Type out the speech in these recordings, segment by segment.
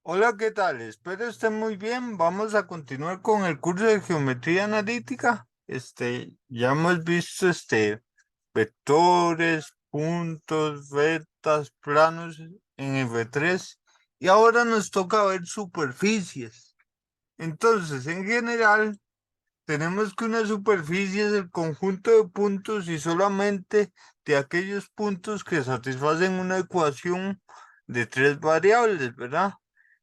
Hola, ¿qué tal? Espero estén muy bien. Vamos a continuar con el curso de geometría analítica. Ya hemos visto vectores, puntos, vetas, planos en F3 y ahora nos toca ver superficies. Entonces, en general, tenemos que una superficie es el conjunto de puntos y solamente de aquellos puntos que satisfacen una ecuación de tres variables, ¿verdad?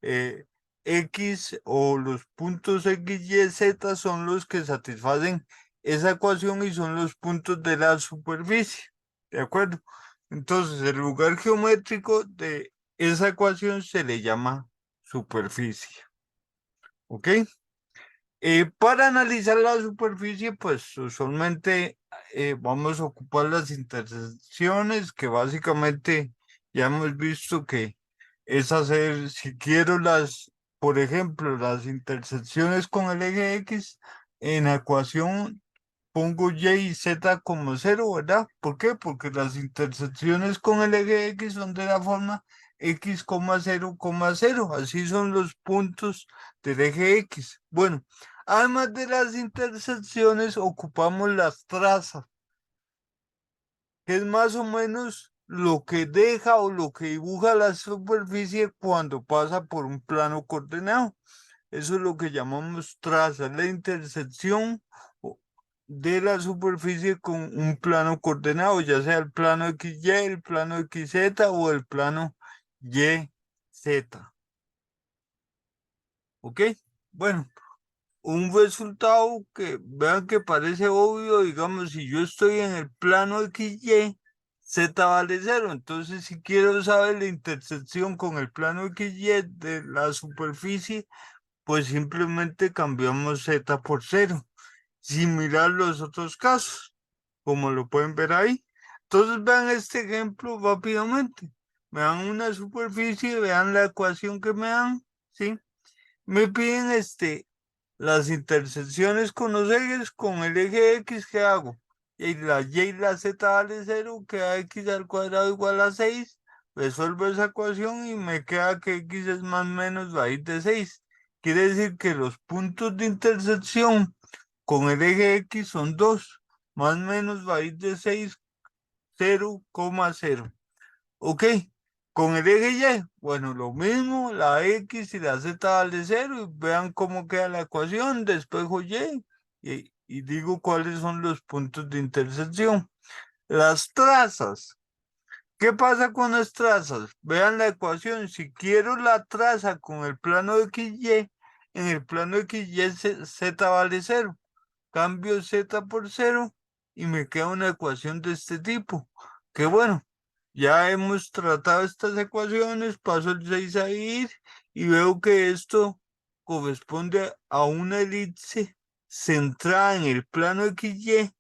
Eh, X o los puntos X, Y, Z son los que satisfacen esa ecuación y son los puntos de la superficie, ¿de acuerdo? Entonces, el lugar geométrico de esa ecuación se le llama superficie, ¿ok? Para analizar la superficie, pues usualmente vamos a ocupar las intersecciones, que básicamente ya hemos visto que es hacer, si quiero por ejemplo, las intersecciones con el eje X, en la ecuación pongo Y y Z como cero, ¿verdad? ¿Por qué? Porque las intersecciones con el eje X son de la forma X, cero, cero. Así son los puntos del eje X. Bueno, además de las intersecciones, ocupamos las trazas, que es más o menos lo que deja o lo que dibuja la superficie cuando pasa por un plano coordenado. Eso es lo que llamamos traza, la intersección de la superficie con un plano coordenado, ya sea el plano XY, el plano XZ o el plano YZ. ¿Ok? Bueno, un resultado que vean que parece obvio, digamos, si yo estoy en el plano XY, Z vale cero. Entonces, si quiero saber la intersección con el plano XY de la superficie, pues simplemente cambiamos Z por cero, sin mirar los otros casos, como lo pueden ver ahí. Entonces vean este ejemplo rápidamente. Me dan una superficie, vean la ecuación que me dan, ¿sí? Me piden las intersecciones con los ejes, con el eje X, ¿qué hago? Y la Y y la Z vale cero, queda X al cuadrado igual a 6. Resuelvo esa ecuación y me queda que X es más o menos raíz de 6. Quiere decir que los puntos de intersección con el eje X son 2, más o menos raíz de 6, 0,0. Ok, con el eje Y, bueno, lo mismo, la X y la Z vale cero, y vean cómo queda la ecuación, despejo y digo cuáles son los puntos de intersección. Las trazas, ¿qué pasa con las trazas? Vean la ecuación, si quiero la traza con el plano XY, en el plano XY Z vale cero, cambio Z por cero y me queda una ecuación de este tipo, que bueno. Ya hemos tratado estas ecuaciones, paso el 6 a ir y veo que esto corresponde a una elipse centrada en el plano XY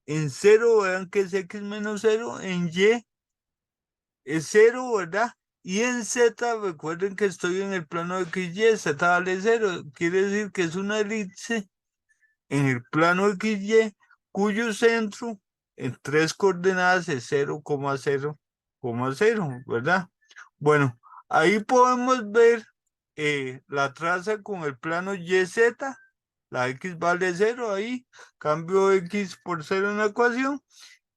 en cero, vean que es X menos cero, en Y es cero, ¿verdad? Y en Z, recuerden que estoy en el plano XY, Z vale cero, quiere decir que es una elipse en el plano XY cuyo centro en tres coordenadas es 0,0,0, ¿verdad? Bueno, ahí podemos ver la traza con el plano YZ, la X vale cero ahí, cambio X por cero en la ecuación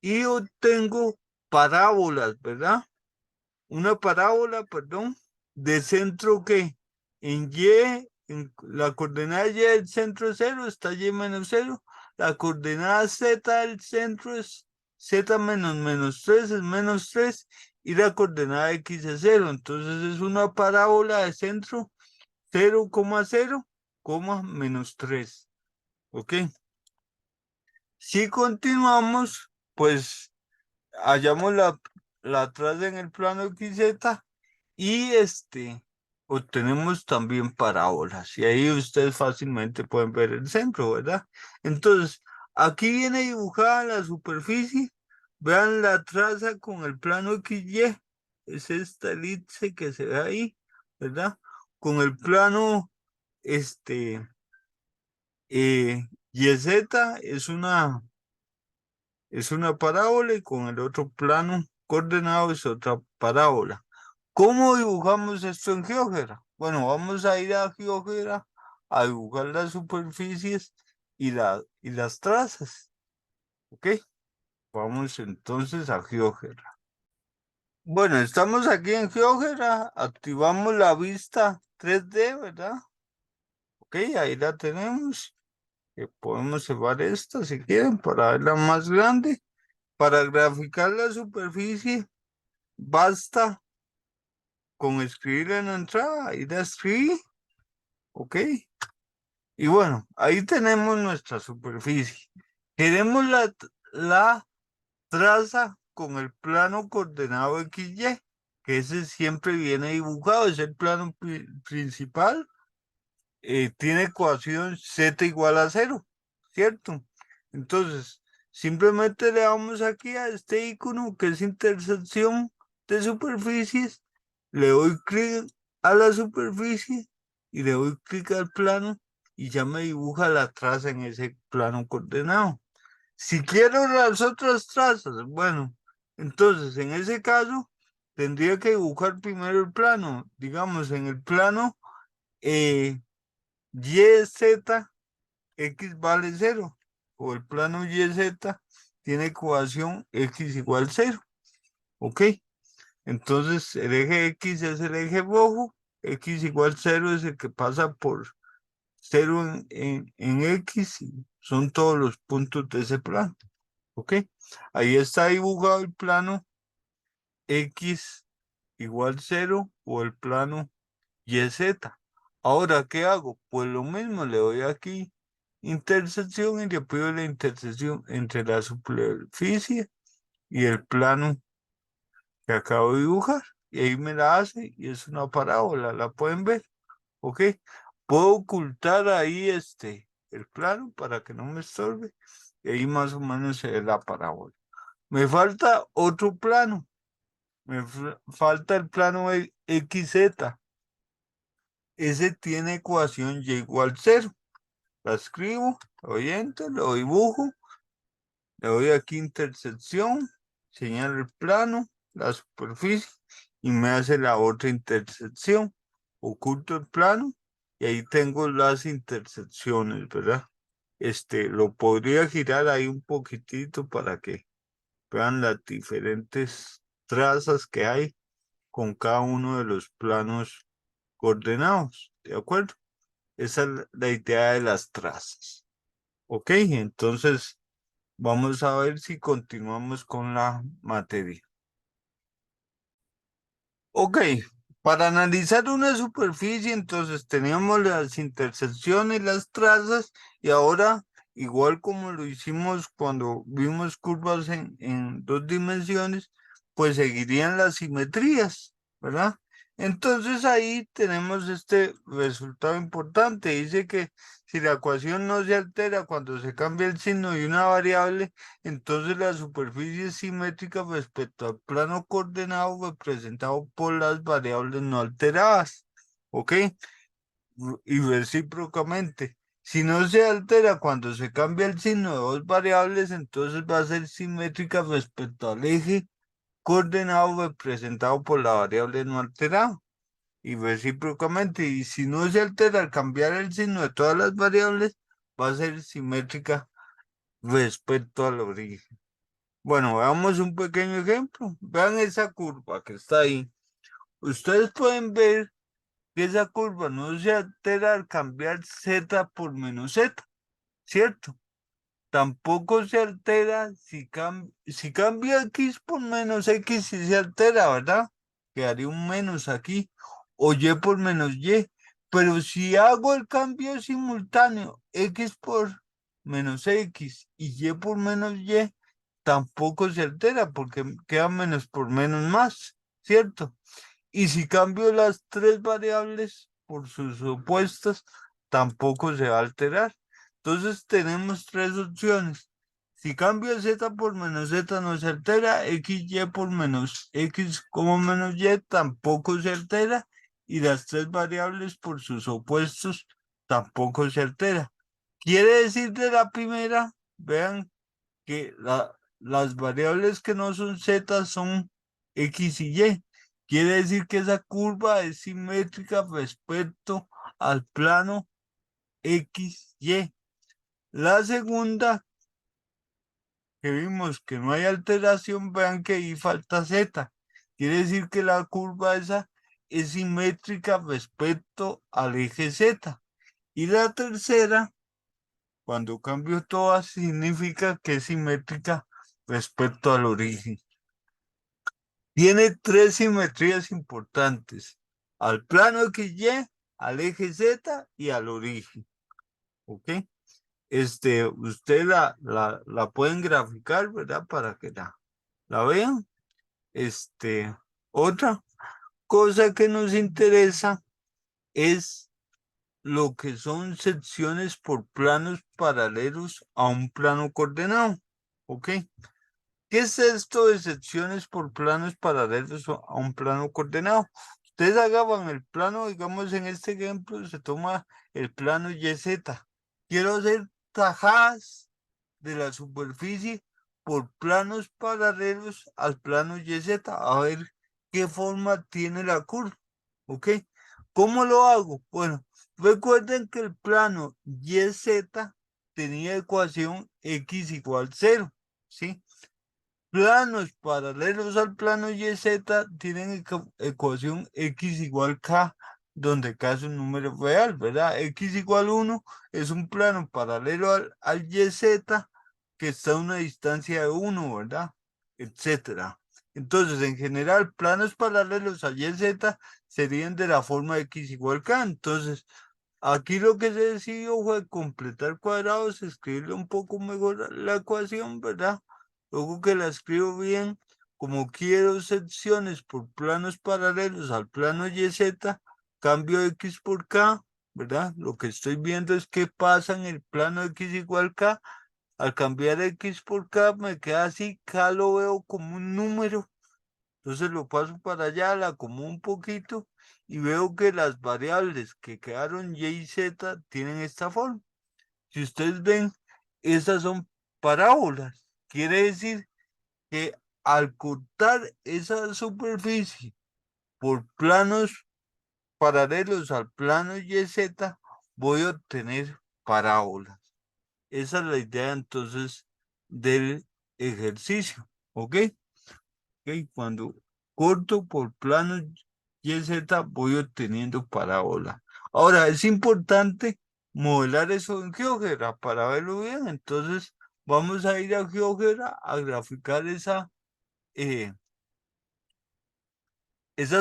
y obtengo parábolas, ¿verdad? Una parábola, perdón, de centro que en Y, en la coordenada Y del centro es cero, está Y menos cero. La coordenada Z del centro es Z menos 3, es menos 3. Y la coordenada X es cero. Entonces es una parábola de centro 0,0, menos 3. ¿Ok? Si continuamos, pues hallamos la traza en el plano XZ y obtenemos también parábolas. Y ahí ustedes fácilmente pueden ver el centro, ¿verdad? Entonces, aquí viene dibujada la superficie. Vean la traza con el plano XY. Es esta elipse que se ve ahí, ¿verdad? Con el plano, YZ es una parábola y con el otro plano coordenado es otra parábola. ¿Cómo dibujamos esto en GeoGebra? Bueno, vamos a ir a GeoGebra a dibujar las superficies y las trazas. ¿Ok? Vamos entonces a GeoGebra. Bueno, estamos aquí en GeoGebra, activamos la vista 3D, ¿verdad? Ok, ahí la tenemos. Podemos llevar esta si quieren para verla más grande. Para graficar la superficie, basta con escribir en la entrada, ir a escribir, ¿ok? Y bueno, ahí tenemos nuestra superficie. Queremos la traza con el plano coordenado XY, que ese siempre viene dibujado, es el plano principal, tiene ecuación z igual a 0, ¿cierto? Entonces, simplemente le damos aquí a este icono que es intersección de superficies, le doy clic a la superficie y le doy clic al plano y ya me dibuja la traza en ese plano coordenado. Si quiero las otras trazas, bueno, entonces en ese caso tendría que dibujar primero el plano, digamos en el plano YZ, X vale 0, o el plano YZ tiene ecuación X igual 0, ¿ok? Entonces el eje X es el eje rojo, X igual 0 es el que pasa por 0 en X, y son todos los puntos de ese plano. ¿Ok? Ahí está dibujado el plano X igual 0 o el plano YZ. Ahora, ¿qué hago? Pues lo mismo, le doy aquí intersección y le pido la intersección entre la superficie y el plano que acabo de dibujar. Y ahí me la hace y es una parábola, la pueden ver. ¿Ok? Puedo ocultar ahí el plano para que no me estorbe. Y ahí más o menos se ve la parábola. Me falta otro plano. Me falta el plano XZ. Ese tiene ecuación y igual 0. La escribo, le doy enter, lo dibujo, le doy aquí intersección, señalo el plano, la superficie y me hace la otra intersección. Oculto el plano y ahí tengo las intersecciones, ¿verdad? Lo podría girar ahí un poquitito para que vean las diferentes trazas que hay con cada uno de los planos coordenados, ¿de acuerdo? Esa es la idea de las trazas. Ok, entonces vamos a ver si continuamos con la materia. Ok, para analizar una superficie, entonces teníamos las intersecciones, las trazas, y ahora, igual como lo hicimos cuando vimos curvas en 2 dimensiones, pues seguirían las simetrías, ¿verdad? Entonces ahí tenemos este resultado importante. Dice que si la ecuación no se altera cuando se cambia el signo de una variable, entonces la superficie es simétrica respecto al plano coordenado representado por las variables no alteradas. ¿Ok? Y recíprocamente. Si no se altera cuando se cambia el signo de dos variables, entonces va a ser simétrica respecto al eje coordenado representado por la variable no alterada. Y recíprocamente, y si no se altera al cambiar el signo de todas las variables, va a ser simétrica respecto al origen. Bueno, veamos un pequeño ejemplo. Vean esa curva que está ahí. Ustedes pueden ver que esa curva no se altera al cambiar z por menos z, ¿cierto? Tampoco se altera si cambia x por menos x, sí se altera, ¿verdad? Quedaría un menos aquí. O y por menos y. Pero si hago el cambio simultáneo, x por menos x y por menos y, tampoco se altera porque queda menos por menos más, ¿cierto? Y si cambio las tres variables por sus opuestas, tampoco se va a alterar. Entonces tenemos tres opciones. Si cambio z por menos z no se altera, xy por menos x como menos y tampoco se altera, y las tres variables por sus opuestos tampoco se altera. Quiere decir de la primera, vean que las variables que no son z son x y y. Quiere decir que esa curva es simétrica respecto al plano XY. La segunda, que vimos que no hay alteración, vean que ahí falta Z. Quiere decir que la curva esa es simétrica respecto al eje Z. Y la tercera, cuando cambio todas, significa que es simétrica respecto al origen. Tiene tres simetrías importantes: al plano XY, al eje Z y al origen. ¿Ok? Usted la pueden graficar, ¿verdad? Para que la vean. Otra cosa que nos interesa es lo que son secciones por planos paralelos a un plano coordenado. ¿Ok? ¿Qué es esto de secciones por planos paralelos a un plano coordenado? Ustedes agarran el plano, digamos en este ejemplo, se toma el plano YZ. Quiero hacer tajadas de la superficie por planos paralelos al plano YZ, a ver qué forma tiene la curva. ¿Ok? ¿Cómo lo hago? Bueno, recuerden que el plano YZ tenía ecuación x igual 0, ¿sí? Planos paralelos al plano YZ tienen ecuación x igual k, donde k es un número real, ¿verdad? X igual 1 es un plano paralelo al YZ que está a una distancia de 1, ¿verdad? Etcétera. Entonces, en general, planos paralelos al YZ serían de la forma x igual k. Entonces, aquí lo que se decidió fue completar cuadrados, escribirle un poco mejor la ecuación, ¿verdad? Luego que la escribo bien, como quiero secciones por planos paralelos al plano YZ, cambio x por k, ¿verdad? Lo que estoy viendo es qué pasa en el plano x igual k. Al cambiar x por k me queda así, k lo veo como un número. Entonces lo paso para allá, la acomodo un poquito y veo que las variables que quedaron y y z tienen esta forma. Si ustedes ven, esas son parábolas. Quiere decir que al cortar esa superficie por planos paralelos al plano YZ, voy a obtener parábolas. Esa es la idea entonces del ejercicio. ¿Ok? Ok, cuando corto por planos YZ voy obteniendo parábola. Ahora, es importante modelar eso en GeoGebra para verlo bien. Entonces, vamos a ir a GeoGebra a graficar esa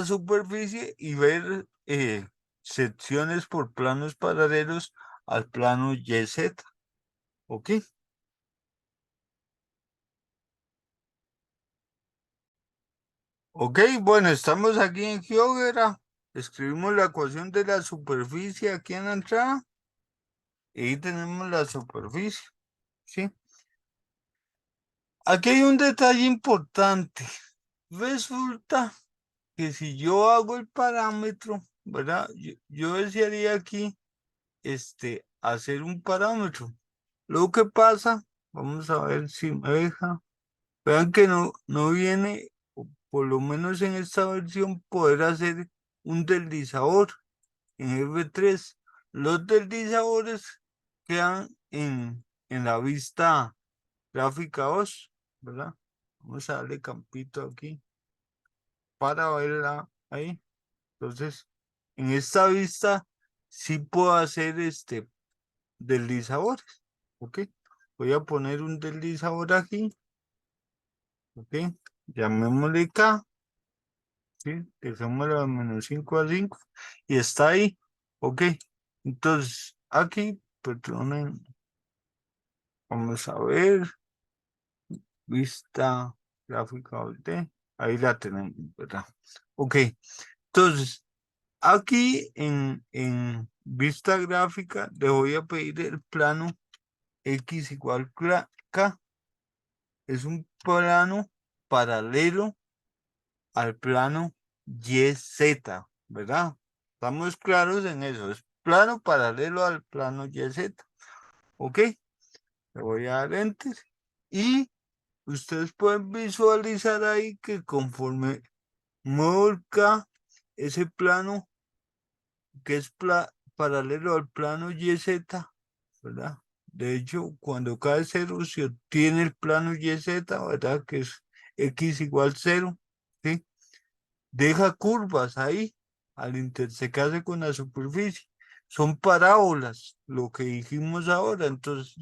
superficie y ver secciones por planos paralelos al plano YZ. ¿Ok? Ok, bueno, estamos aquí en GeoGebra. Escribimos la ecuación de la superficie aquí en la entrada. Y ahí tenemos la superficie. ¿Sí? Aquí hay un detalle importante. Resulta que si yo hago el parámetro, ¿verdad? Yo desearía aquí hacer un parámetro. Lo que pasa, vamos a ver si me deja. Vean que no viene, o por lo menos en esta versión, poder hacer un deslizador en F3. Los deslizadores quedan en la vista gráfica 2, ¿verdad? Vamos a darle campito aquí para verla ahí. Entonces, en esta vista sí puedo hacer deslizadores. ¿Ok? Voy a poner un deslizador aquí. ¿Ok? Llamémosle K. ¿Sí? Dejémoslo a -5 a 5. Y está ahí. ¿Ok? Entonces, aquí, perdonen. Vamos a ver. Vista gráfica de. Ahí la tenemos, ¿verdad? Ok. Entonces, aquí en vista gráfica le voy a pedir el plano X igual K. Es un plano paralelo al plano YZ, ¿verdad? Estamos claros en eso. Es plano paralelo al plano YZ. ¿Ok? Le voy a dar enter. Y ustedes pueden visualizar ahí que conforme muevo el K, ese plano que es paralelo al plano YZ, ¿verdad? De hecho, cuando cae cero se obtiene el plano YZ, ¿verdad? Que es X igual cero, ¿sí? Deja curvas ahí al intersecarse con la superficie. Son parábolas, lo que dijimos ahora. Entonces,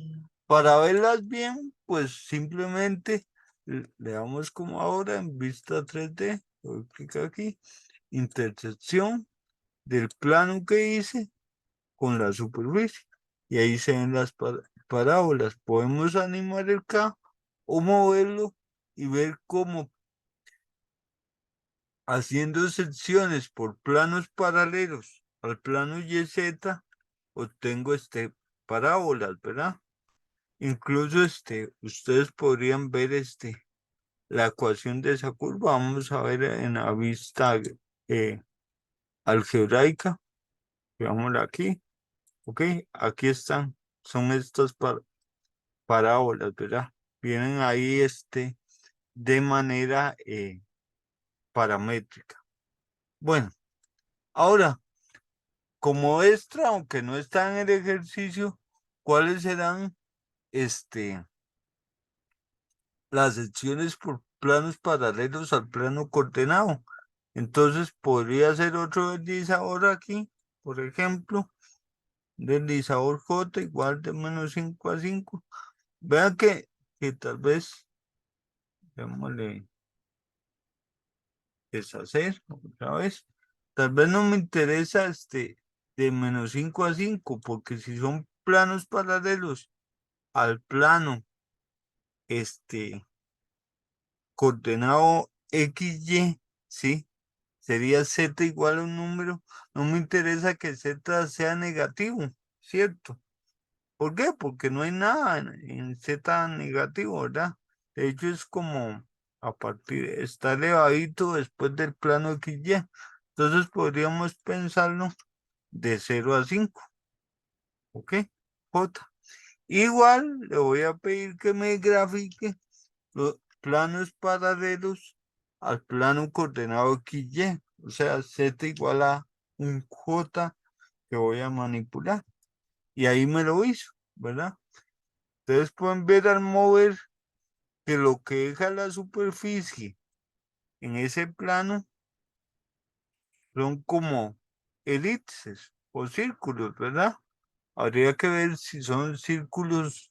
para verlas bien, pues simplemente le damos como ahora en vista 3D, doy clic aquí, intersección del plano que hice con la superficie. Y ahí se ven las parábolas. Podemos animar el K o moverlo y ver cómo haciendo secciones por planos paralelos al plano YZ, obtengo parábolas, ¿verdad? Incluso ustedes podrían ver la ecuación de esa curva. Vamos a ver en la vista eh, algebraica. Veámosla aquí. Ok, aquí están. Son estas parábolas, ¿verdad? Vienen ahí de manera paramétrica. Bueno, ahora, como extra, aunque no está en el ejercicio, ¿cuáles serán las secciones por planos paralelos al plano coordenado? Entonces podría ser otro deslizador aquí, por ejemplo, deslizador J igual de -5 a 5. Vean que tal vez, démosle deshacer otra vez. Tal vez no me interesa de -5 a 5, porque si son planos paralelos al plano coordenado XY, ¿sí? Sería Z igual a un número. No me interesa que Z sea negativo, ¿cierto? ¿Por qué? Porque no hay nada en Z negativo, ¿verdad? De hecho, es como a partir, está elevadito después del plano XY. Entonces podríamos pensarlo de 0 a 5, ¿ok? J. Igual le voy a pedir que me grafique los planos paralelos al plano coordenado XY, o sea, Z igual a un J que voy a manipular. Y ahí me lo hizo, ¿verdad? Ustedes pueden ver al mover que lo que deja la superficie en ese plano son como elipses o círculos, ¿verdad? Habría que ver si son círculos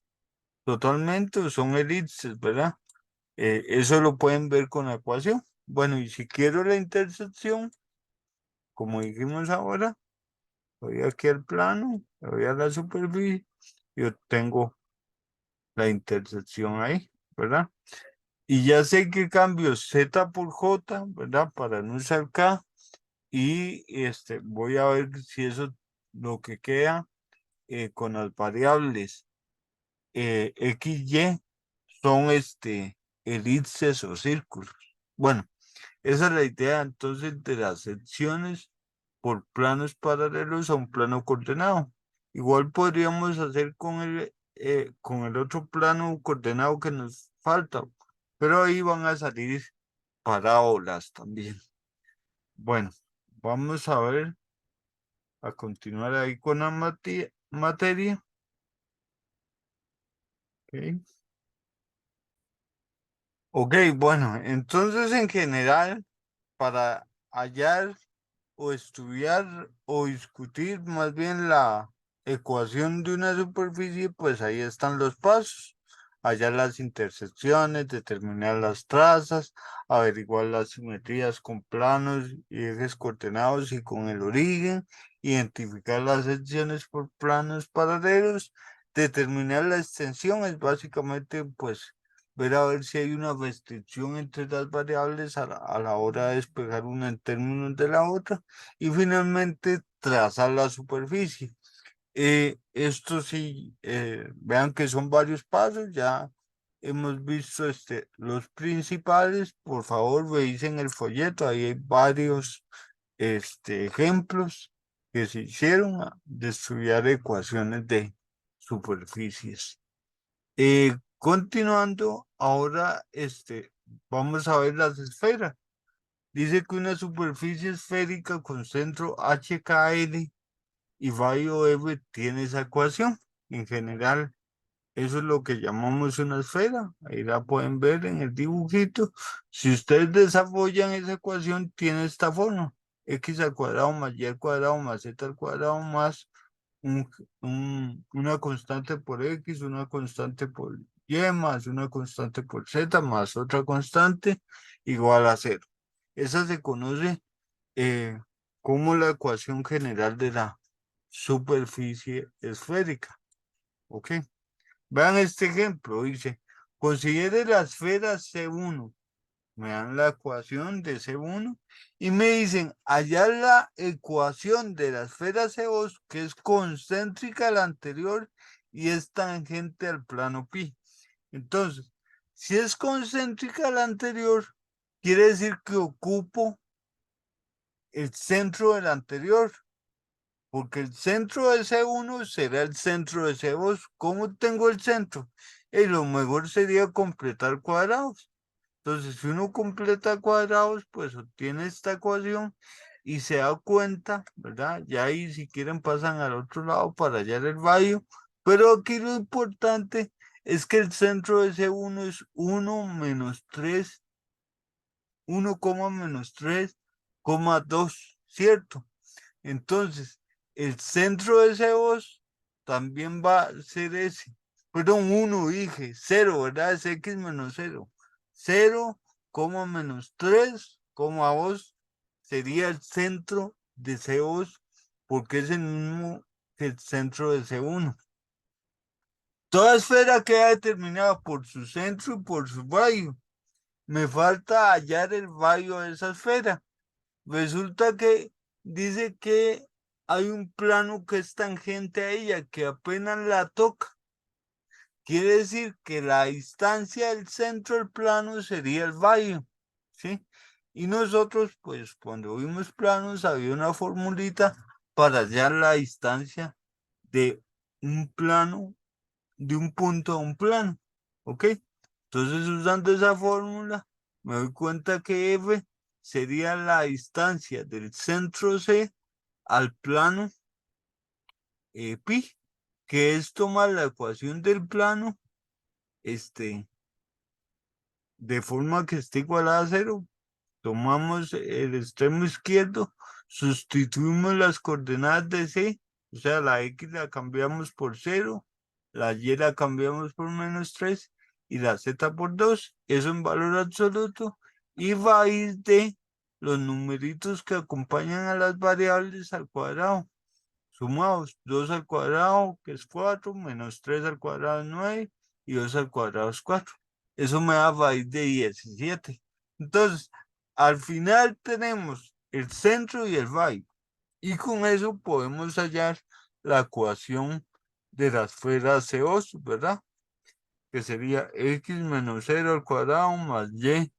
totalmente o son elipses, ¿verdad? Eso lo pueden ver con la ecuación. Bueno, y si quiero la intersección, como dijimos ahora, voy aquí al plano, voy a la superficie y obtengo la intersección ahí, ¿verdad? Y ya sé que cambio Z por J, ¿verdad? Para no usar K. Y voy a ver si eso lo que queda con las variables X, Y son elipses o círculos. Bueno, esa es la idea entonces de las secciones por planos paralelos a un plano coordenado. Igual podríamos hacer con el otro plano coordenado que nos falta, pero ahí van a salir parábolas también. Bueno, vamos a ver, a continuar ahí con la materia. Ok. Ok, bueno, entonces en general, para hallar o estudiar o discutir más bien la ecuación de una superficie, pues ahí están los pasos. Hallar las intersecciones, determinar las trazas, averiguar las simetrías con planos y ejes coordenados y con el origen, identificar las secciones por planos paralelos, determinar la extensión, es básicamente pues ver a ver si hay una restricción entre las variables a la hora de despejar una en términos de la otra y finalmente trazar la superficie. Esto sí, vean que son varios pasos, ya hemos visto los principales. Por favor, revisen el folleto, ahí hay varios ejemplos que se hicieron de estudiar ecuaciones de superficies. Continuando, ahora vamos a ver las esferas. Dice que una superficie esférica con centro HKL y radio F tiene esa ecuación. En general, eso es lo que llamamos una esfera. Ahí la pueden ver en el dibujito. Si ustedes desarrollan esa ecuación, tiene esta forma. X al cuadrado más Y al cuadrado más Z al cuadrado más una constante por X, una constante por Y más una constante por Z más otra constante igual a cero. Esa se conoce como la ecuación general de la superficie esférica. ¿Ok? Vean este ejemplo, dice, considere la esfera C1. Me dan la ecuación de C1 y me dicen, hallar la ecuación de la esfera C2, que es concéntrica a la anterior y es tangente al plano pi. Entonces, si es concéntrica a la anterior, quiere decir que ocupo el centro del anterior, porque el centro de C1 será el centro de C2. ¿Cómo tengo el centro? Y lo mejor sería completar cuadrados. Entonces, si uno completa cuadrados, pues obtiene esta ecuación y se da cuenta, ¿verdad? Ya ahí si quieren pasan al otro lado para hallar el radio, pero aquí lo importante es que el centro de C1 es 1 menos 3, 1, menos 3,2, ¿cierto? Entonces, el centro de CO2 también va a ser ese. Perdón, 1 dije, 0, ¿verdad? Es X menos 0. 0, menos 3,2 sería el centro de CO2 porque es el mismo que el centro de C1. Toda esfera queda determinada por su centro y por su radio. Me falta hallar el radio de esa esfera. Resulta que dice que hay un plano que es tangente a ella, que apenas la toca. Quiere decir que la distancia del centro del plano sería el radio, ¿sí? Y nosotros, pues, cuando vimos planos, había una formulita para hallar la distancia de un plano, de un punto a un plano, ¿ok? Entonces, usando esa fórmula, me doy cuenta que F sería la distancia del centro C al plano pi, que es tomar la ecuación del plano de forma que esté igualada a cero. Tomamos el extremo izquierdo, sustituimos las coordenadas de C, o sea, la X la cambiamos por 0, la Y la cambiamos por menos 3 y la Z por 2, eso en valor absoluto, y raíz de los numeritos que acompañan a las variables al cuadrado. Sumados, 2 al cuadrado, que es 4, menos 3 al cuadrado es 9, y 2 al cuadrado es 4. Eso me da raíz de 17. Entonces, al final tenemos el centro y el radio. Y con eso podemos hallar la ecuación de la esfera C2, ¿verdad? Que sería X menos 0 al cuadrado más Y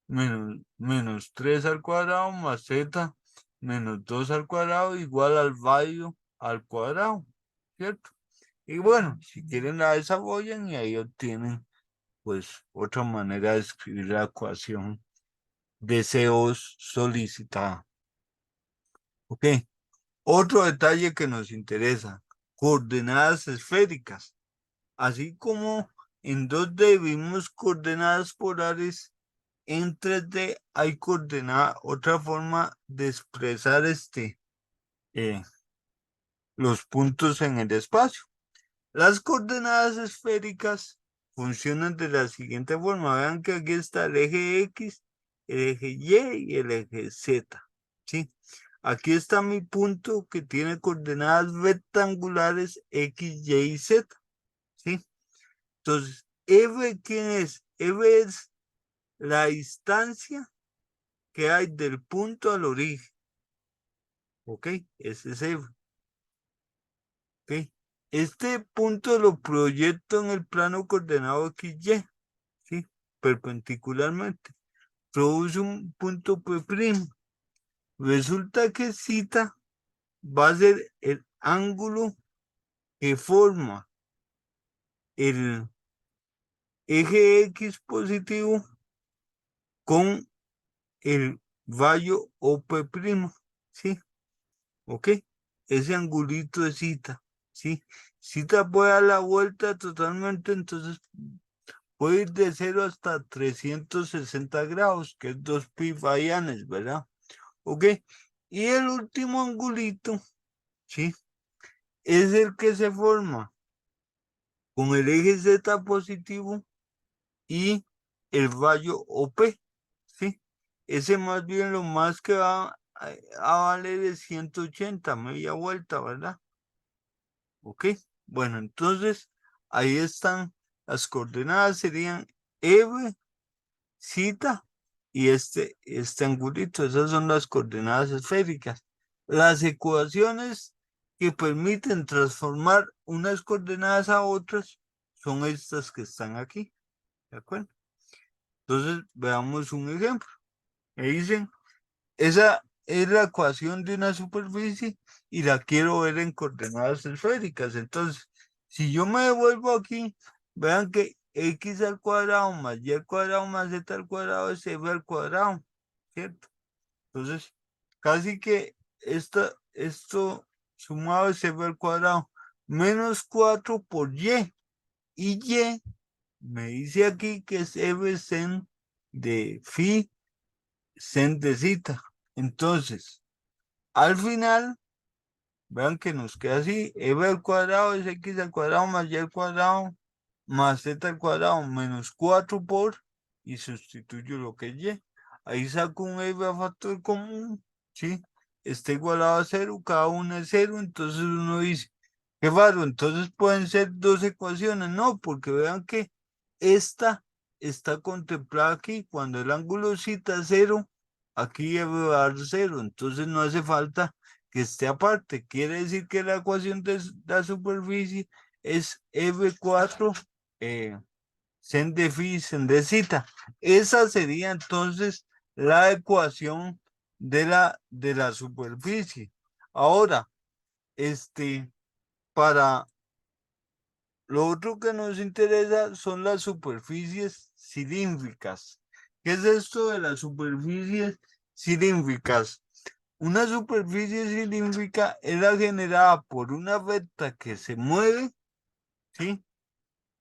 menos 3 al cuadrado más Z menos 2 al cuadrado igual al radio al cuadrado, ¿cierto? Y bueno, si quieren la desarrollan y ahí obtienen pues otra manera de escribir la ecuación de CO2 solicitada. Ok, otro detalle que nos interesa, coordenadas esféricas. Así como en 2D vimos coordenadas polares, en 3D hay otra forma de expresar eh, los puntos en el espacio. Las coordenadas esféricas funcionan de la siguiente forma. Vean que aquí está el eje X, el eje Y y el eje Z. ¿Sí? Aquí está mi punto que tiene coordenadas rectangulares X, Y y Z. ¿Sí? Entonces, F, ¿quién es? F es la distancia que hay del punto al origen. ¿Ok? Ese es F. ¿Ok? Este punto lo proyecto en el plano coordenado XY, ¿sí? Perpendicularmente. Produce un punto P'. Resulta que cita va a ser el ángulo que forma el eje X positivo con el vallo OP', ¿sí? ¿Ok? Ese angulito de cita, ¿sí? Cita puede dar la vuelta totalmente, entonces puede ir de 0 hasta 360 grados, que es 2pi fayanes, ¿verdad? ¿Ok? Y el último angulito, ¿sí? Es el que se forma con el eje Z positivo y el vallo OP, ¿sí? Ese más bien lo más que va a valer es 180, media vuelta, ¿verdad? ¿Ok? Bueno, entonces ahí están las coordenadas, serían EV, cita y este angulito. Esas son las coordenadas esféricas. Las ecuaciones que permiten transformar unas coordenadas a otras son estas que están aquí, ¿de acuerdo? Entonces, veamos un ejemplo. Me dicen, esa es la ecuación de una superficie y la quiero ver en coordenadas esféricas. Entonces, si yo me devuelvo aquí, vean que x al cuadrado más y al cuadrado más z al cuadrado es f al cuadrado, ¿cierto? Entonces, casi que esto sumado es f al cuadrado menos 4 por y. Y y me dice aquí que es f sen de phi sen de zeta. Entonces, al final, vean que nos queda así, f al cuadrado es x al cuadrado más y al cuadrado más z al cuadrado menos 4 por, y sustituyo lo que es y. Ahí saco un f a factor común, ¿sí? Está igualado a 0, cada uno es 0, entonces uno dice, qué raro, entonces pueden ser dos ecuaciones. No, porque vean que esta está contemplada aquí, cuando el ángulo cita 0, aquí debe dar 0, entonces no hace falta que esté aparte. Quiere decir que la ecuación de la superficie es F4 sen de phi sen de zeta. Esa sería entonces la ecuación de la superficie. Ahora, para lo otro que nos interesa son las superficies cilíndricas. ¿Qué es esto de las superficies cilíndricas? Una superficie cilíndrica es la generada por una recta que se mueve, ¿sí?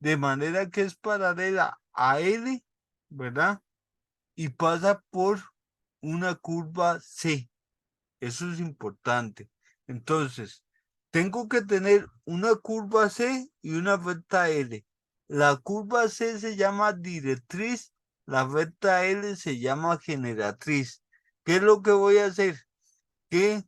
De manera que es paralela a L, ¿verdad? Y pasa por una curva C. Eso es importante. Entonces, tengo que tener una curva C y una recta L. La curva C se llama directriz, la recta L se llama generatriz. ¿Qué es lo que voy a hacer? Que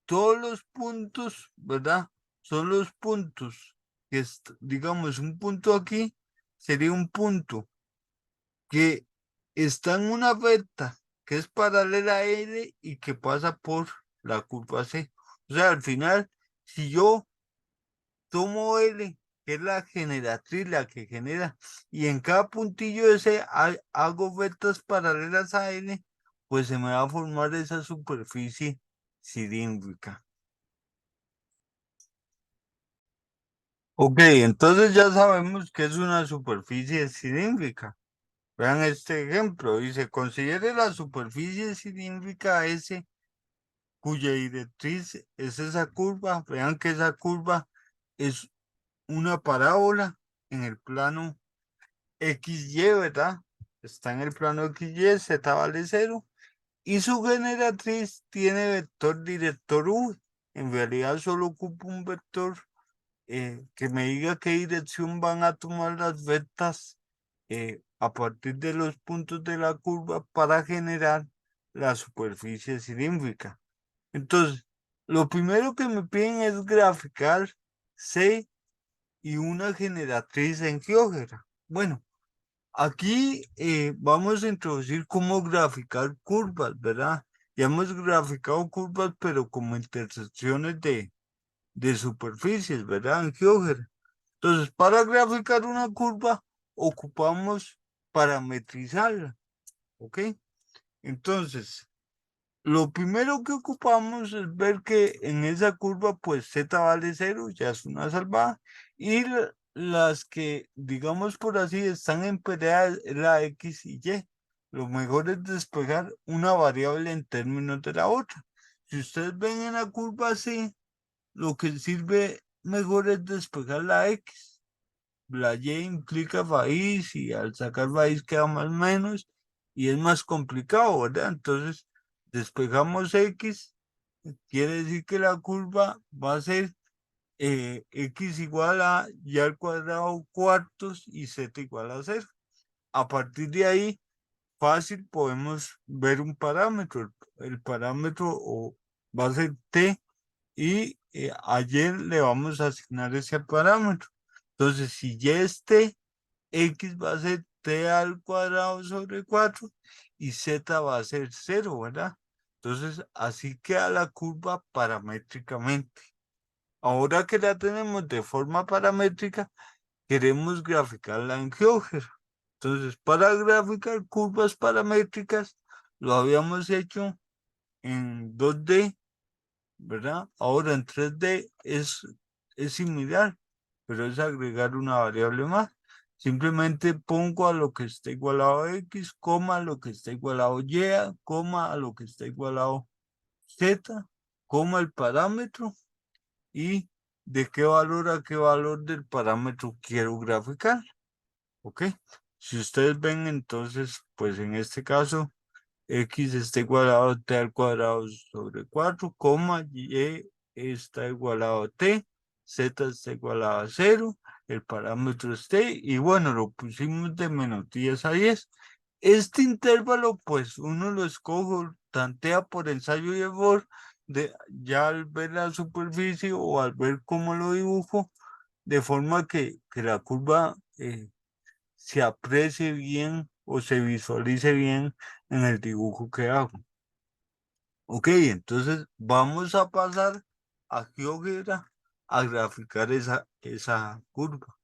todos los puntos, ¿verdad? Son los puntos que, digamos, un punto aquí sería un punto que está en una recta que es paralela a L y que pasa por la curva C. O sea, al final, si yo tomo L, que es la generatriz, la que genera, y en cada puntillo ese hago rectas paralelas a L, pues se me va a formar esa superficie cilíndrica. Ok, entonces ya sabemos que es una superficie cilíndrica. Vean este ejemplo, dice, considere la superficie cilíndrica S cuya directriz es esa curva. Vean que esa curva es una parábola en el plano XY, ¿verdad? Está en el plano XY, Z vale 0. Y su generatriz tiene vector director U. En realidad solo ocupa un vector que me diga qué dirección van a tomar las rectas a partir de los puntos de la curva para generar la superficie cilíndrica. Entonces, lo primero que me piden es graficar C y una generatriz en GeoGebra. Bueno, aquí vamos a introducir cómo graficar curvas, ¿verdad? Ya hemos graficado curvas, pero como intersecciones de superficies, ¿verdad? En GeoGebra. Entonces, para graficar una curva, ocupamos parametrizarla, ¿ok? Entonces, lo primero que ocupamos es ver que en esa curva, pues Z vale 0, ya es una salvada, y las que, digamos por así, están en pelea es la X y Y. lo mejor es despejar una variable en términos de la otra. Si ustedes ven en la curva C, lo que sirve mejor es despejar la X. La Y implica raíz y al sacar raíz queda más o menos y es más complicado, ¿verdad? Entonces, despejamos X, quiere decir que la curva va a ser X igual a Y al cuadrado cuartos y Z igual a 0. A partir de ahí, fácil podemos ver un parámetro. El parámetro va a ser T y ayer le vamos a asignar ese parámetro. Entonces, si Y es T, X va a ser T al cuadrado sobre 4 y Z va a ser 0, ¿verdad? Entonces, así queda la curva paramétricamente. Ahora que la tenemos de forma paramétrica, queremos graficarla en GeoGebra. Entonces, para graficar curvas paramétricas, lo habíamos hecho en 2D, ¿verdad? Ahora en 3D es similar, pero es agregar una variable más. Simplemente pongo a lo que está igualado a X, coma a lo que está igualado a Y, coma a lo que está igualado Z, coma el parámetro y de qué valor a qué valor del parámetro quiero graficar. ¿Ok? Si ustedes ven entonces, pues en este caso, X está igualado a T al cuadrado sobre 4, coma, Y está igualado a T, Z está igualado a 0, el parámetro es T, y bueno, lo pusimos de menos 10 a 10. Este intervalo, pues uno lo escoge, tantea por ensayo y error, ya al ver la superficie o al ver cómo lo dibujo, de forma que la curva se aprecie bien o se visualice bien en el dibujo que hago. Ok, entonces vamos a pasar a GeoGebra a graficar esa curva.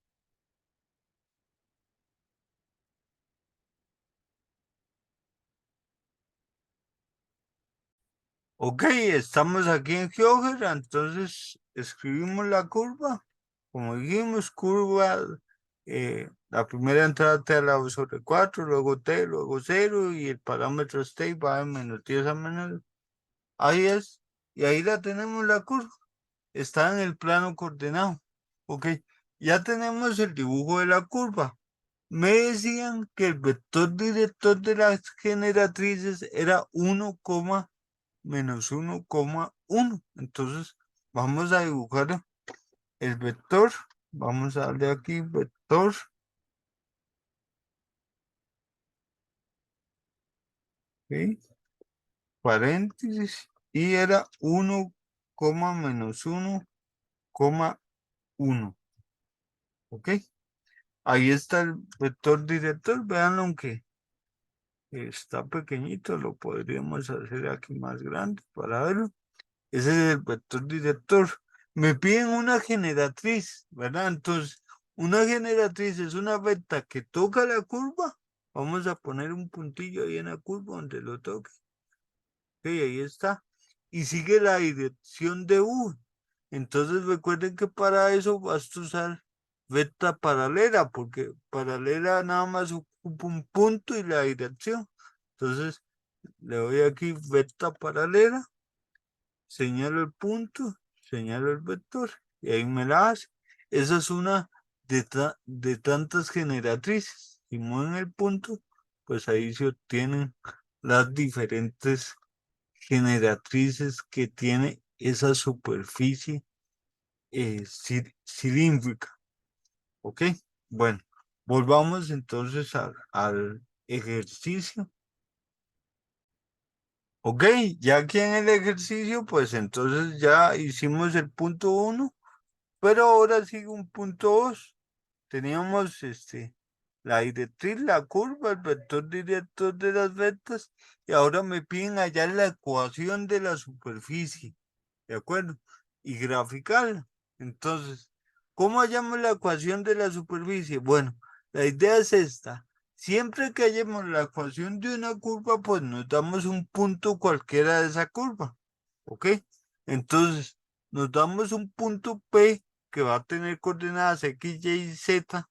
Ok, estamos aquí en GeoGebra, entonces escribimos la curva. Como dijimos, curva, la primera entrada T al lado sobre 4, luego T, luego 0 y el parámetro es T va de menos 10 a menos. Ahí es, y ahí la tenemos la curva. Está en el plano coordenado. Ok, ya tenemos el dibujo de la curva. Me decían que el vector director de las generatrices era 1, menos 1,1. Entonces, vamos a dibujar el vector. Vamos a darle aquí vector. ¿Ok? Paréntesis. Y era 1, menos 1,1. ¿Ok? Ahí está el vector director. Vean aunque está pequeñito, lo podríamos hacer aquí más grande para verlo. Ese es el vector director. Me piden una generatriz, ¿verdad? Entonces, una generatriz es una vecta que toca la curva. Vamos a poner un puntillo ahí en la curva donde lo toque. Ok, ahí está. Y sigue la dirección de U. Entonces recuerden que para eso vas a usar vecta paralela, porque paralela nada más ocupa un punto y la dirección. Entonces, le doy aquí vecta paralela, señalo el punto, señalo el vector y ahí me la hace. Esa es una de tantas generatrices. Si mueven el punto, pues ahí se obtienen las diferentes generatrices que tiene esa superficie cilíndrica. ¿Ok? Bueno, volvamos entonces al ejercicio. Ok, ya aquí en el ejercicio, pues entonces ya hicimos el punto 1, pero ahora sigue un punto 2. Teníamos la directriz, la curva, el vector director de las rectas, y ahora me piden hallar la ecuación de la superficie, ¿de acuerdo? Y graficarla. Entonces, ¿cómo hallamos la ecuación de la superficie? Bueno, la idea es esta. Siempre que hallemos la ecuación de una curva, pues nos damos un punto cualquiera de esa curva. ¿Ok? Entonces, nos damos un punto P que va a tener coordenadas X, Y y Z,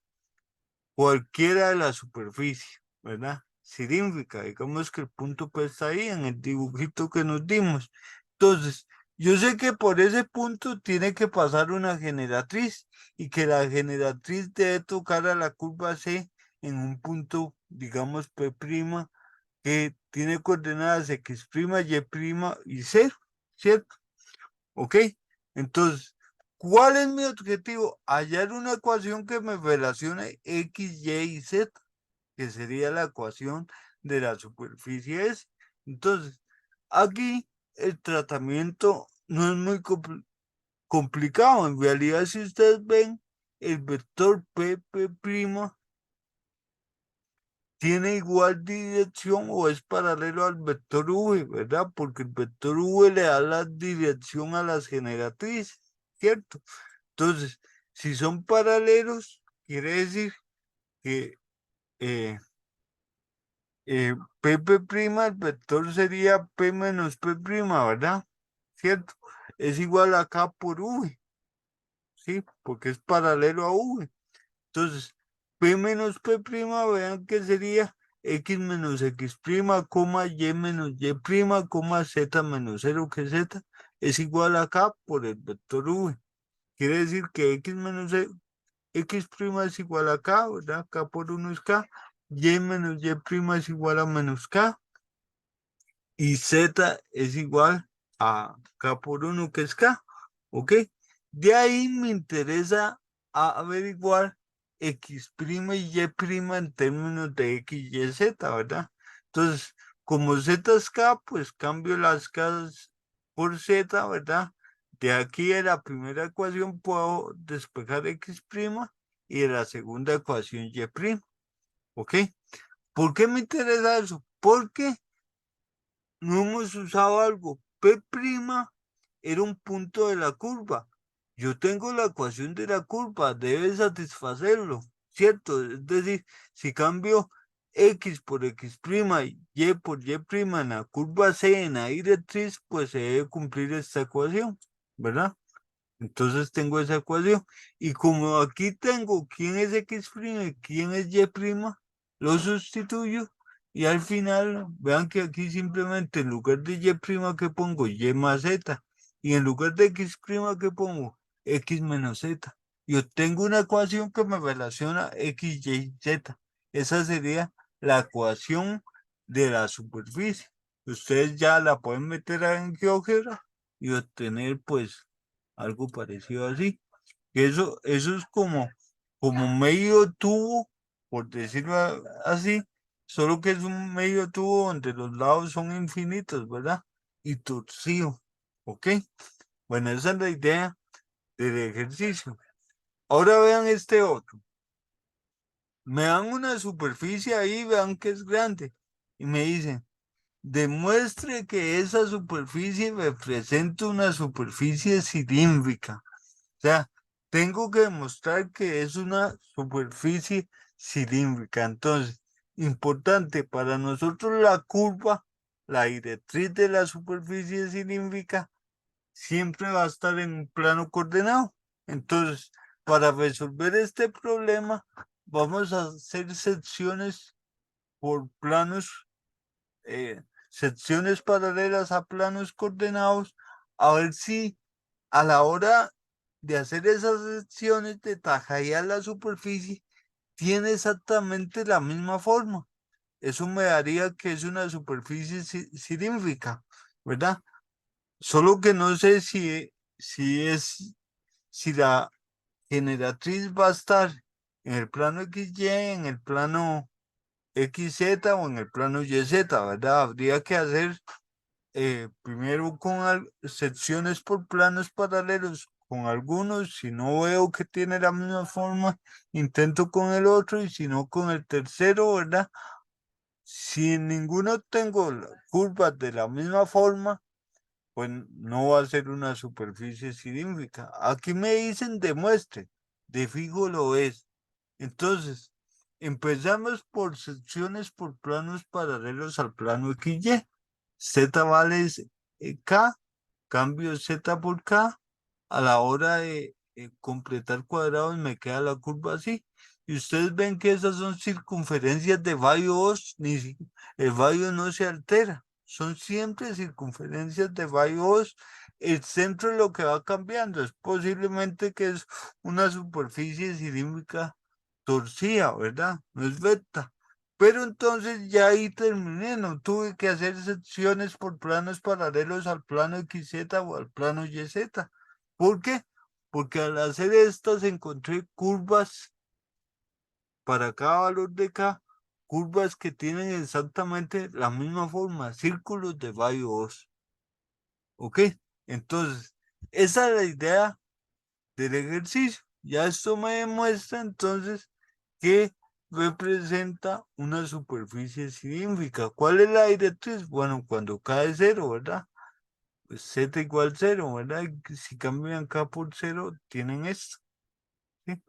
cualquiera de la superficie, ¿verdad? cilíndrica. Digamos que el punto P está ahí en el dibujito que nos dimos. Entonces, yo sé que por ese punto tiene que pasar una generatriz y que la generatriz debe tocar a la curva C en un punto, digamos, P', que tiene coordenadas X', Y' y Z, ¿cierto? ¿Ok? Entonces, ¿cuál es mi objetivo? Hallar una ecuación que me relacione X, Y y Z, que sería la ecuación de la superficie S. Entonces, aquí el tratamiento no es muy complicado. En realidad, si ustedes ven, el vector P', tiene igual dirección o es paralelo al vector V, ¿verdad? Porque el vector V le da la dirección a las generatrices, ¿cierto? Entonces, si son paralelos, quiere decir que eh, P', el vector sería P menos P', ¿verdad? ¿Cierto? Es igual a K por V, ¿sí? Porque es paralelo a V. Entonces, P menos P', vean que sería X menos X', coma Y menos Y', coma Z menos 0, que Z es igual a K por el vector V. Quiere decir que X menos X' es igual a K, ¿verdad? K por 1 es K. Y menos Y' es igual a menos K. Y Z es igual a K por 1, que es K. ¿Ok? De ahí me interesa averiguar X' y Y' en términos de X, Y, Z, ¿verdad? Entonces, como Z es K, pues cambio las K por Z, ¿verdad? De aquí de la primera ecuación puedo despejar X' y de la segunda ecuación Y'. ¿Ok? ¿Por qué me interesa eso? Porque no hemos usado algo. P' era un punto de la curva. Yo tengo la ecuación de la curva, debe satisfacerlo, ¿cierto? Es decir, si cambio X por X' Y por Y' en la curva C en la directriz, pues se debe cumplir esta ecuación, ¿verdad? Entonces tengo esa ecuación. Y como aquí tengo quién es X' y quién es Y', lo sustituyo. Y al final, vean que aquí simplemente en lugar de Y' que pongo Y más Z. Y en lugar de X' que pongo X menos Z. Y obtengo una ecuación que me relaciona X, Y, Z. Esa sería la ecuación de la superficie. Ustedes ya la pueden meter en GeoGebra y obtener pues algo parecido así. Eso es como medio tubo, por decirlo así, solo que es un medio tubo donde los lados son infinitos, ¿verdad? Y torcido, ¿ok? Bueno, esa es la idea del ejercicio. Ahora vean este otro. Me dan una superficie ahí, vean que es grande, y me dicen, demuestre que esa superficie representa una superficie cilíndrica. O sea, tengo que demostrar que es una superficie cilíndrica. Entonces, importante para nosotros la curva, la directriz de la superficie cilíndrica, siempre va a estar en un plano coordenado. Entonces, para resolver este problema, vamos a hacer secciones por planos, secciones paralelas a planos coordenados, a ver si a la hora de hacer esas secciones de tajallar la superficie, tiene exactamente la misma forma. Eso me daría que es una superficie cilíndrica, ¿verdad? Solo que no sé si la generatriz va a estar en el plano XY, en el plano XZ o en el plano YZ, ¿verdad? Habría que hacer primero con secciones por planos paralelos con algunos. Si no veo que tiene la misma forma, intento con el otro y si no con el tercero, ¿verdad? Si en ninguno tengo curvas de la misma forma, pues no va a ser una superficie cilíndrica. Aquí me dicen demuestre, de fijo lo es. Entonces, empezamos por secciones por planos paralelos al plano XY. Z vale K, cambio Z por K. A la hora de completar cuadrados me queda la curva así. y ustedes ven que esas son circunferencias de Bayo 2, el Bayo no se altera, son siempre circunferencias de Bayo 2. El centro es lo que va cambiando, es posiblemente que es una superficie cilíndrica torcida, ¿verdad? No es recta. Pero entonces ya ahí terminé, no tuve que hacer secciones por planos paralelos al plano XZ o al plano YZ. ¿Por qué? Porque al hacer estas encontré curvas para cada valor de K, curvas que tienen exactamente la misma forma, círculos de Bayo 2. ¿Ok? Entonces, esa es la idea del ejercicio. Ya esto me demuestra entonces que representa una superficie cilíndrica. ¿Cuál es la directriz? Bueno, cuando K es 0, ¿verdad? Pues Z igual 0, ¿verdad? Y si cambian K por 0, tienen esto. ¿Sí?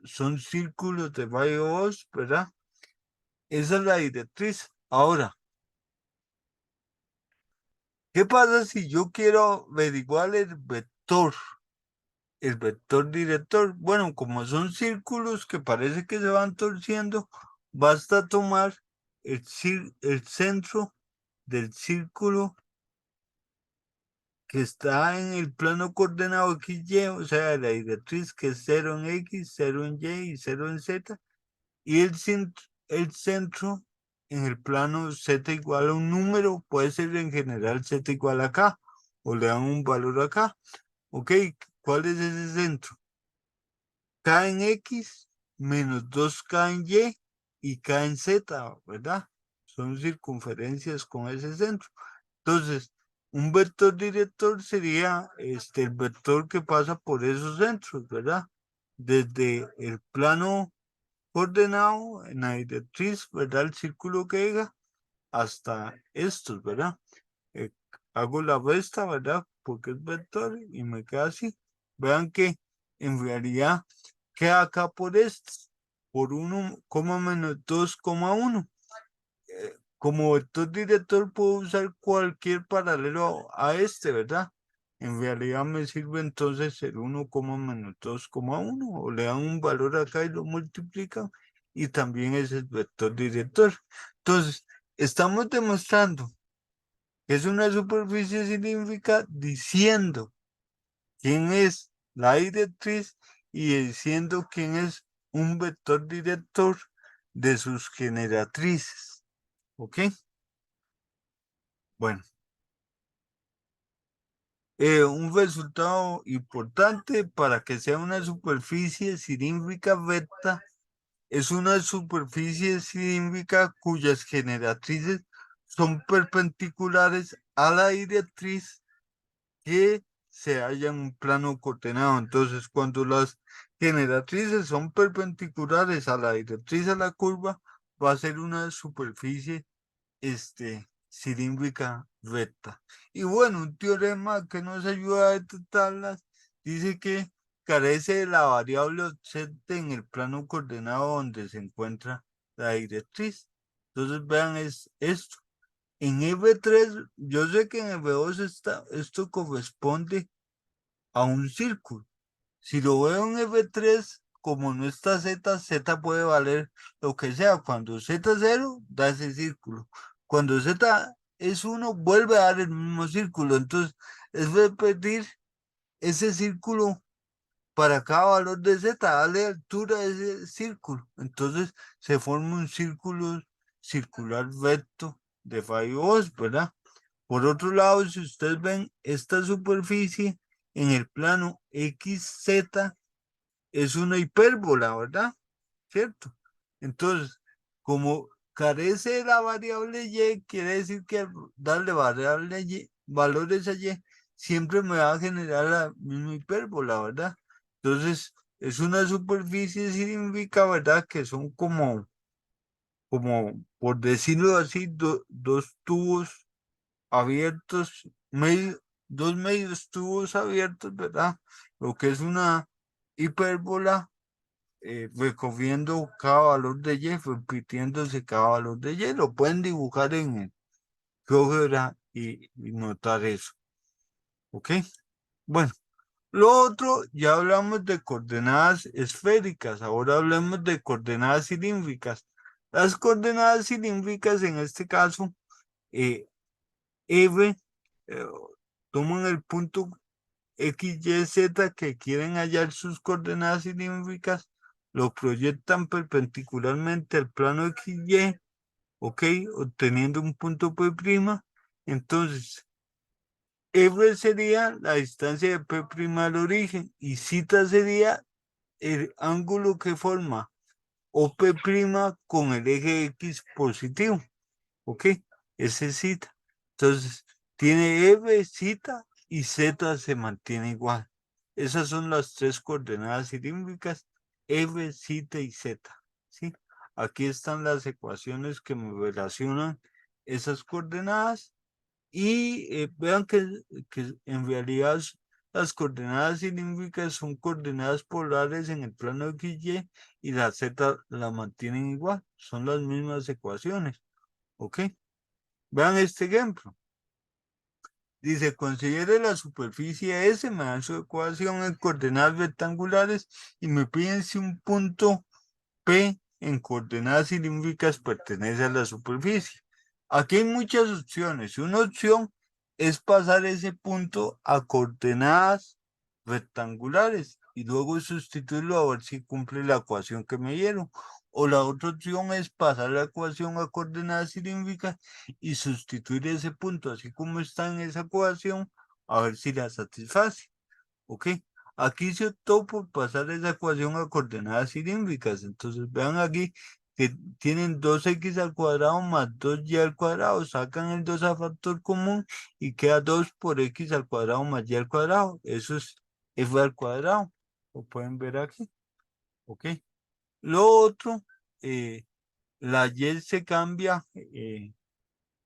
Son círculos de Bayo 2, ¿verdad? Esa es la directriz. Ahora, ¿qué pasa si yo quiero averiguar el vector? El vector director. Bueno, como son círculos que parece que se van torciendo, basta tomar el centro del círculo que está en el plano coordenado XY, o sea, la directriz que es 0 en X, 0 en Y y 0 en Z, y el centro en el plano Z igual a un número, puede ser en general Z igual a K, o le dan un valor acá. Ok, ¿cuál es ese centro? K en X menos 2K en Y K en Z, ¿verdad? Son circunferencias con ese centro. Entonces, un vector director sería el vector que pasa por esos centros, ¿verdad? Desde el plano coordenado en la directriz, ¿verdad? El círculo que llega hasta estos, ¿verdad? Eh, hago la resta, ¿verdad? Porque es vector y me queda así. Vean que en realidad queda acá por estos, por 1, menos 2,1. Como vector director puedo usar cualquier paralelo a este, ¿verdad? En realidad me sirve entonces el 1, menos 2,1 o le dan un valor acá y lo multiplican y también es el vector director. Entonces, estamos demostrando que es una superficie cilíndrica diciendo quién es la directriz y diciendo quién es un vector director de sus generatrices. ¿Ok? Bueno. Un resultado importante para que sea una superficie cilíndrica recta es una superficie cilíndrica cuyas generatrices son perpendiculares a la directriz que se halla en un plano coordenado. Entonces, cuando las generatrices son perpendiculares a la directriz de la curva, va a ser una superficie cilíndrica recta. Y bueno, un teorema que nos ayuda a detectarlas dice que carece de la variable ausente en el plano coordenado donde se encuentra la directriz. Entonces vean es esto. En F3, yo sé que en F2 esto corresponde a un círculo. Si lo veo en F3, como no está Z, Z puede valer lo que sea. Cuando Z es 0, da ese círculo. Cuando Z es 1, vuelve a dar el mismo círculo. Entonces, es repetir ese círculo para cada valor de Z, darle altura a ese círculo. Entonces, se forma un círculo circular recto de Fayos, ¿verdad? Por otro lado, si ustedes ven esta superficie en el plano XZ, es una hipérbola, ¿verdad? ¿Cierto? Entonces, como carece de la variable y, quiere decir que al darle variable y, valores a y, siempre me va a generar la misma hipérbola, ¿verdad? Entonces, es una superficie cilíndrica, ¿verdad? Que son como por decirlo así, dos tubos abiertos, dos medios tubos abiertos, ¿verdad? Lo que es una hipérbola recorriendo cada valor de y, repitiéndose cada valor de y. Lo pueden dibujar en el GeoGebra y notar eso. ¿Ok? Bueno, Lo otro, ya hablamos de coordenadas esféricas, ahora hablemos de coordenadas cilíndricas. Las coordenadas cilíndricas, en este caso, F, eh, toman el punto X, Y, Z que quieren hallar sus coordenadas cilíndricas, lo proyectan perpendicularmente al plano X, Y, ok, obteniendo un punto P'. Entonces, F sería la distancia de P' al origen y zeta sería el ángulo que forma OP' con el eje X positivo, ¿ok? Ese es zeta. Entonces, tiene F, zeta y Z se mantiene igual. Esas son las tres coordenadas cilíndricas, F, zeta y Z, ¿sí? Aquí están las ecuaciones que me relacionan esas coordenadas y vean que en realidad las coordenadas cilíndricas son coordenadas polares en el plano XY y la Z la mantienen igual. Son las mismas ecuaciones. ¿Ok? Vean este ejemplo. Dice, considere la superficie S, me dan su ecuación en coordenadas rectangulares y me piden si un punto P en coordenadas cilíndricas pertenece a la superficie. Aquí hay muchas opciones. Una opción es pasar ese punto a coordenadas rectangulares y luego sustituirlo a ver si cumple la ecuación que me dieron. O la otra opción es pasar la ecuación a coordenadas cilíndricas y sustituir ese punto así como está en esa ecuación a ver si la satisface. ¿Ok? Aquí se optó por pasar esa ecuación a coordenadas cilíndricas. Entonces vean aquí que tienen 2x al cuadrado más 2y al cuadrado. Sacan el 2 a factor común y queda 2 por x al cuadrado más y al cuadrado. Eso es f al cuadrado. Lo pueden ver aquí. ¿Ok? Lo otro, la y se cambia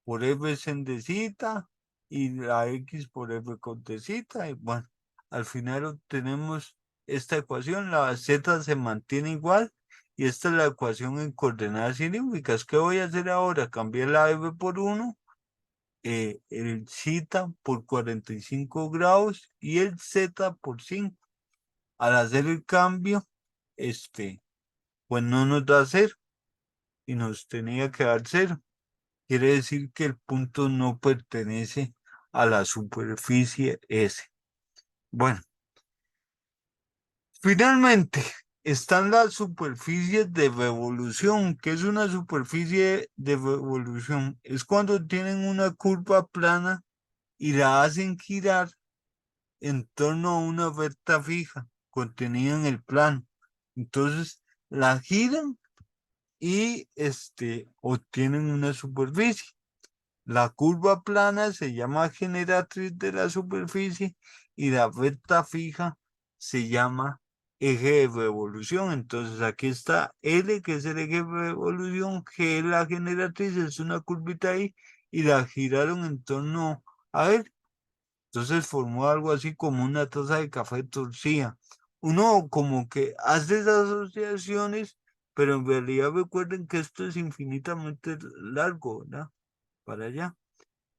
por f centecita y la x por f cotecita. Y bueno, al final obtenemos esta ecuación, la z se mantiene igual y esta es la ecuación en coordenadas cilíndricas. ¿Qué voy a hacer ahora? Cambiar la f por 1, el z por 45 grados y el z por 5. Al hacer el cambio, pues no nos da 0 y nos tenía que dar 0. Quiere decir que el punto no pertenece a la superficie S. Bueno, finalmente están las superficies de revolución. ¿Qué es una superficie de revolución? Es cuando tienen una curva plana y la hacen girar en torno a una recta fija contenida en el plano. Entonces, la giran y obtienen una superficie. La curva plana se llama generatriz de la superficie y la recta fija se llama eje de revolución. Entonces aquí está L, que es el eje de revolución, G es la generatriz, es una curvita ahí, y la giraron en torno a él. Entonces formó algo así como una taza de café torcida. Uno como que hace esas asociaciones, pero en realidad recuerden que esto es infinitamente largo, ¿verdad? Para allá.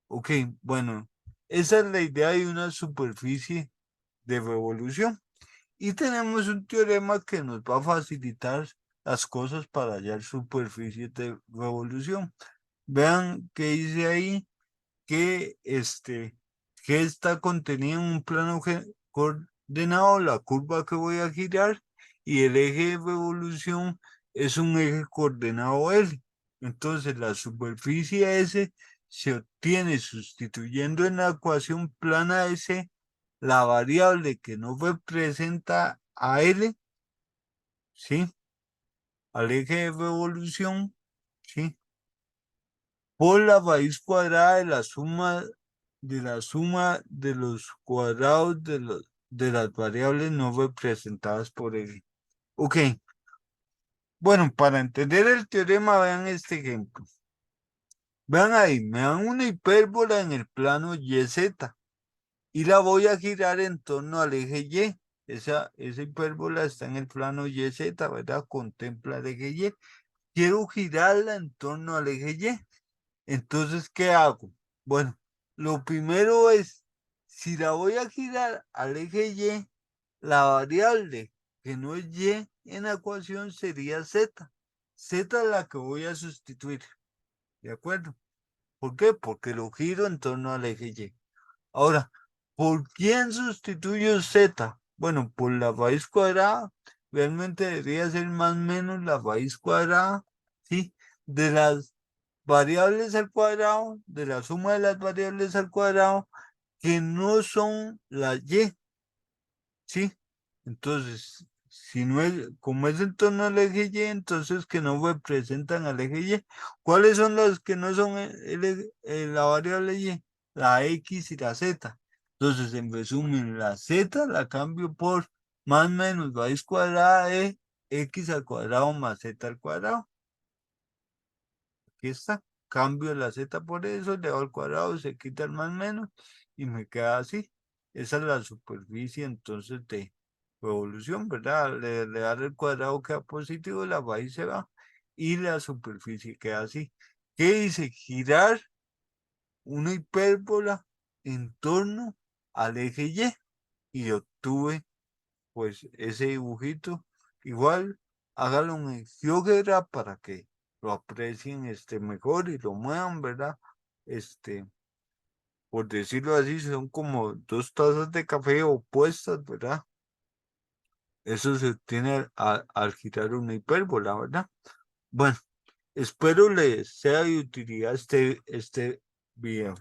Ok, bueno, esa es la idea de una superficie de revolución. Y tenemos un teorema que nos va a facilitar las cosas para hallar superficies de revolución. Vean que dice ahí que está contenido en un plano coordenado, la curva que voy a girar, y el eje de revolución es un eje coordenado L. Entonces la superficie S se obtiene sustituyendo en la ecuación plana S la variable que no representa a L, ¿sí? Al eje de revolución, ¿sí? Por la raíz cuadrada de la suma de los cuadrados de las variables no representadas por L. Ok, bueno, para entender el teorema, vean este ejemplo. Vean ahí, me dan una hipérbola en el plano YZ y la voy a girar en torno al eje Y. Esa hipérbola está en el plano YZ, ¿verdad? Contempla el eje Y. Quiero girarla en torno al eje Y. Entonces, ¿qué hago? Bueno, lo primero es, si la voy a girar al eje Y, La variable que no es y en la ecuación sería z. Z es la que voy a sustituir. ¿De acuerdo? ¿Por qué? Porque lo giro en torno al eje y. Ahora, ¿por quién sustituyo z? Bueno, por la raíz cuadrada. Realmente debería ser más o menos la raíz cuadrada, ¿sí? De las variables al cuadrado, de la suma de las variables al cuadrado, que no son la y, ¿sí? Entonces, si no es, como es en torno al eje y, entonces que no representan al eje y. ¿Cuáles son las que no son la variable y? La x y la z. Entonces, en resumen, la z la cambio por más o menos raíz cuadrada de x al cuadrado más z al cuadrado. Aquí está. Cambio la z por eso, le doy al cuadrado, se quita el más menos y me queda así. Esa es la superficie entonces de revolución, ¿verdad? Le dar el cuadrado queda positivo, la raíz se va y la superficie queda así. ¿Qué dice? Girar una hipérbola en torno al eje y obtuve pues ese dibujito. Igual hágalo en GeoGebra para que lo aprecien mejor y lo muevan, ¿verdad? Este, por decirlo así, son como dos tazas de café opuestas, ¿verdad? Eso se obtiene al girar una hipérbola, ¿verdad? Bueno, espero les sea de utilidad este video.